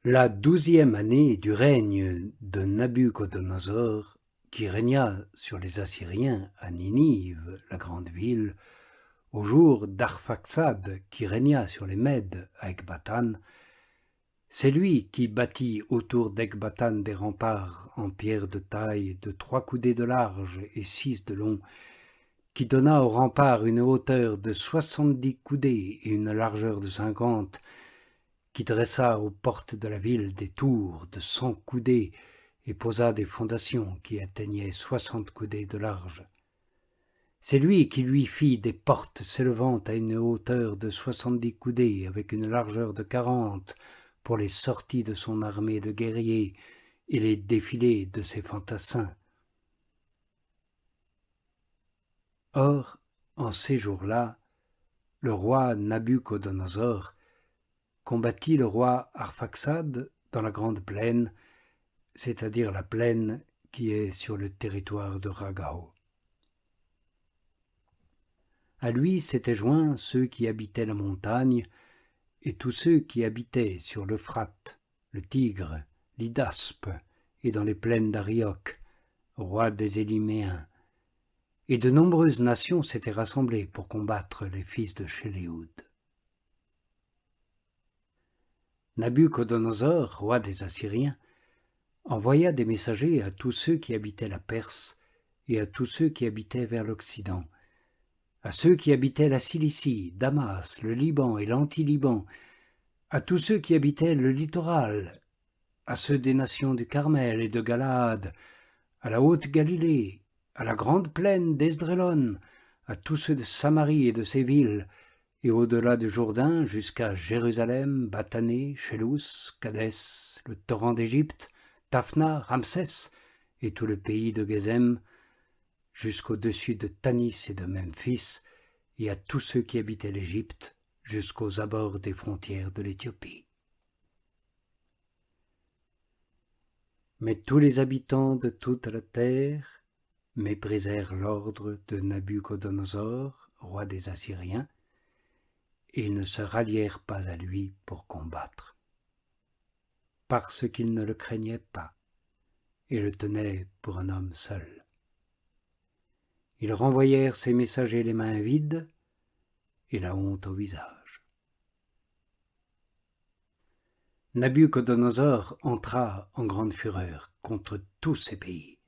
La 12e année du règne de Nabuchodonosor, qui régna sur les Assyriens à Ninive, la grande ville, au jour d'Arphaxad, qui régna sur les Mèdes à Ecbatane, c'est lui qui bâtit autour d'Ecbatane des remparts en pierre de taille de 3 coudées de large et 6 de long, qui donna aux remparts une hauteur de 70 coudées et une largeur de 50, qui dressa aux portes de la ville des tours de 100 coudées et posa des fondations qui atteignaient 60 coudées de large. C'est lui qui lui fit des portes s'élevant à une hauteur de 70 coudées avec une largeur de 40 pour les sorties de son armée de guerriers et les défilés de ses fantassins. Or, en ces jours-là, le roi Nabuchodonosor combattit le roi Arphaxad dans la grande plaine, c'est-à-dire la plaine qui est sur le territoire de Ragao. À lui s'étaient joints ceux qui habitaient la montagne et tous ceux qui habitaient sur l'Euphrate, le Tigre, l'Hydaspe et dans les plaines d'Arioch, roi des Élyméens. Et de nombreuses nations s'étaient rassemblées pour combattre les fils de Chéléoud. Nabuchodonosor, roi des Assyriens, envoya des messagers à tous ceux qui habitaient la Perse et à tous ceux qui habitaient vers l'Occident, à ceux qui habitaient la Cilicie, Damas, le Liban et l'Anti-Liban, à tous ceux qui habitaient le littoral, à ceux des nations du Carmel et de Galaad, à la Haute-Galilée, à la grande plaine d'Esdrélon, à tous ceux de Samarie et de ses villes, et au-delà du Jourdain jusqu'à Jérusalem, Bathané, Chélous, Kadès, le torrent d'Égypte, Taphna, Ramsès et tout le pays de Gézem, jusqu'au-dessus de Tanis et de Memphis, et à tous ceux qui habitaient l'Égypte, jusqu'aux abords des frontières de l'Éthiopie. Mais tous les habitants de toute la terre méprisèrent l'ordre de Nabuchodonosor, roi des Assyriens, et ils ne se rallièrent pas à lui pour combattre, parce qu'ils ne le craignaient pas et le tenaient pour un homme seul. Ils renvoyèrent ses messagers les mains vides et la honte au visage. Nabuchodonosor entra en grande fureur contre tous ces pays,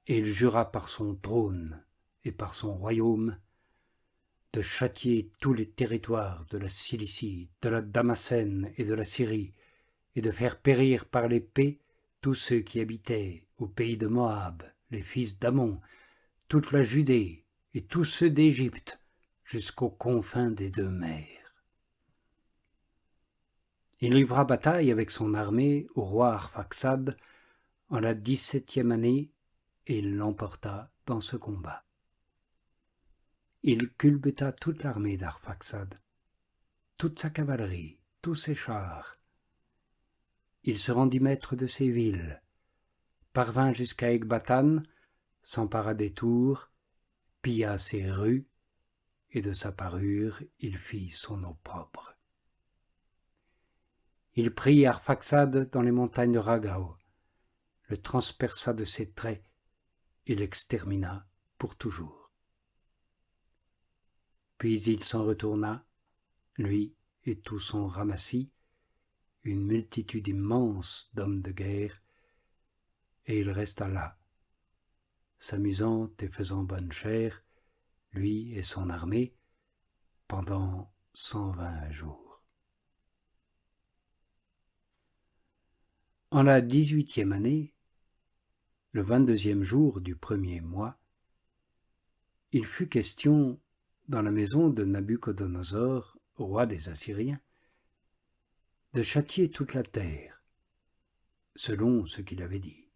et il jura par son trône et par son royaume de châtier tous les territoires de la Cilicie, de la Damascène et de la Syrie, et de faire périr par l'épée tous ceux qui habitaient au pays de Moab, les fils d'Ammon, toute la Judée et tous ceux d'Égypte, jusqu'aux confins des 2 mers. Il livra bataille avec son armée au roi Arphaxad en la 17e année, et il l'emporta dans ce combat. Il culbuta toute l'armée d'Arphaxad, toute sa cavalerie, tous ses chars. Il se rendit maître de ses villes, parvint jusqu'à Ecbatane, s'empara des tours, pilla ses rues, et de sa parure il fit son opprobre. Il prit Arphaxad dans les montagnes de Ragao, le transperça de ses traits et l'extermina pour toujours. Puis il s'en retourna, lui et tout son ramassis, une multitude immense d'hommes de guerre, et il resta là, s'amusant et faisant bonne chère, lui et son armée, pendant 120 jours. En la 18e année, le 22e jour du 1er mois, il fut question dans la maison de Nabuchodonosor, roi des Assyriens, de châtier toute la terre, selon ce qu'il avait dit.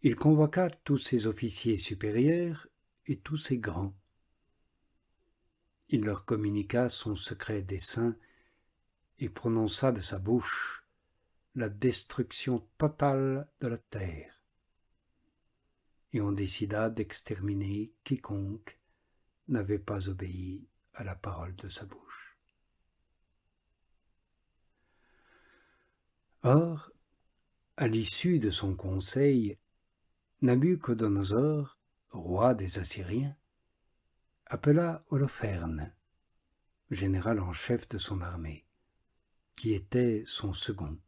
Il convoqua tous ses officiers supérieurs et tous ses grands. Il leur communiqua son secret dessein et prononça de sa bouche la destruction totale de la terre. Et on décida d'exterminer quiconque n'avait pas obéi à la parole de sa bouche. Or, à l'issue de son conseil, Nabuchodonosor, roi des Assyriens, appela Holoferne, général en chef de son armée, qui était son second,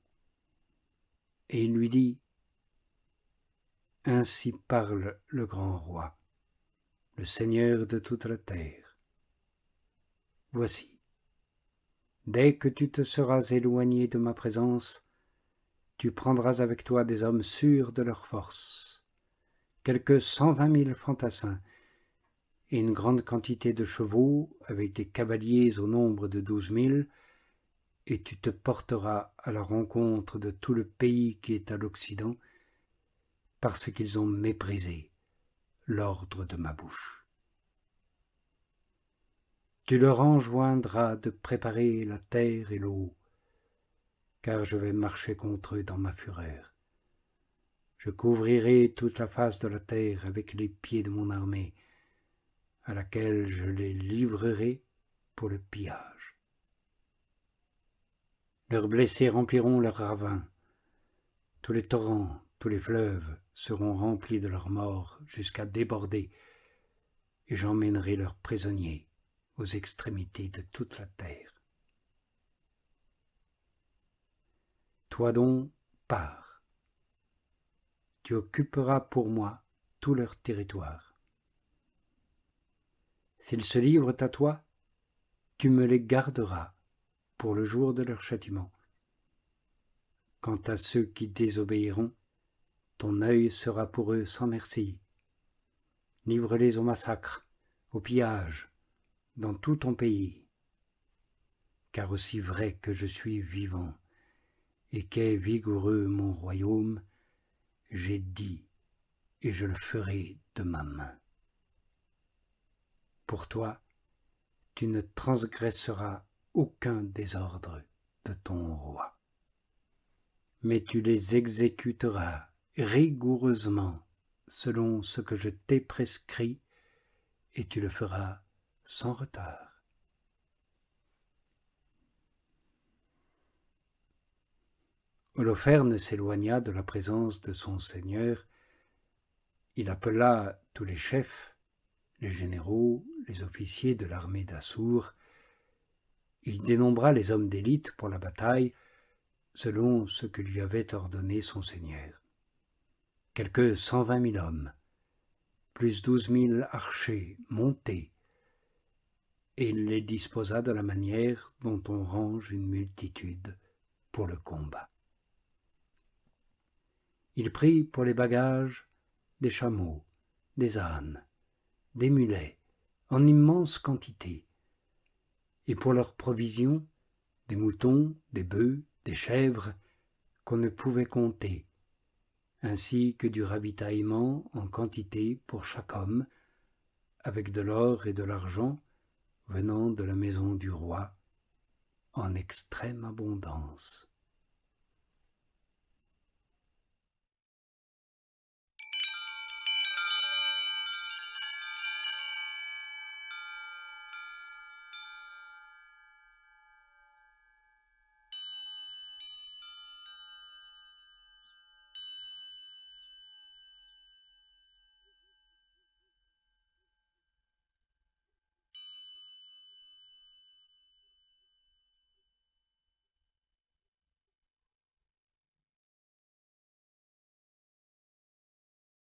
et il lui dit : « Ainsi parle le grand roi, le Seigneur de toute la terre. Voici, dès que tu te seras éloigné de ma présence, tu prendras avec toi des hommes sûrs de leur force, quelques 120 000 fantassins, et une grande quantité de chevaux avec des cavaliers au nombre de 12 000, et tu te porteras à la rencontre de tout le pays qui est à l'Occident, parce qu'ils ont méprisé l'ordre de ma bouche. Tu leur enjoindras de préparer la terre et l'eau, car je vais marcher contre eux dans ma fureur. Je couvrirai toute la face de la terre avec les pieds de mon armée, à laquelle je les livrerai pour le pillage. Leurs blessés rempliront leurs ravins, tous les torrents, tous les fleuves seront remplis de leurs morts jusqu'à déborder, et j'emmènerai leurs prisonniers aux extrémités de toute la terre. Toi donc, pars. Tu occuperas pour moi tout leur territoire. S'ils se livrent à toi, tu me les garderas pour le jour de leur châtiment. Quant à ceux qui désobéiront, ton œil sera pour eux sans merci. Livre-les au massacre, au pillage, dans tout ton pays. Car aussi vrai que je suis vivant et qu'est vigoureux mon royaume, j'ai dit et je le ferai de ma main. Pour toi, tu ne transgresseras aucun des ordres de ton roi, mais tu les exécuteras rigoureusement selon ce que je t'ai prescrit, et tu le feras sans retard. Holoferne s'éloigna de la présence de son seigneur. Il appela tous les chefs, les généraux, les officiers de l'armée d'Assour. Il dénombra les hommes d'élite pour la bataille, selon ce que lui avait ordonné son seigneur. Quelque 120 000 hommes, plus 12 000 archers montés, et il les disposa de la manière dont on range une multitude pour le combat. Il prit pour les bagages des chameaux, des ânes, des mulets, en immense quantité, et pour leurs provisions, des moutons, des bœufs, des chèvres, qu'on ne pouvait compter, ainsi que du ravitaillement en quantité pour chaque homme, avec de l'or et de l'argent venant de la maison du roi, en extrême abondance.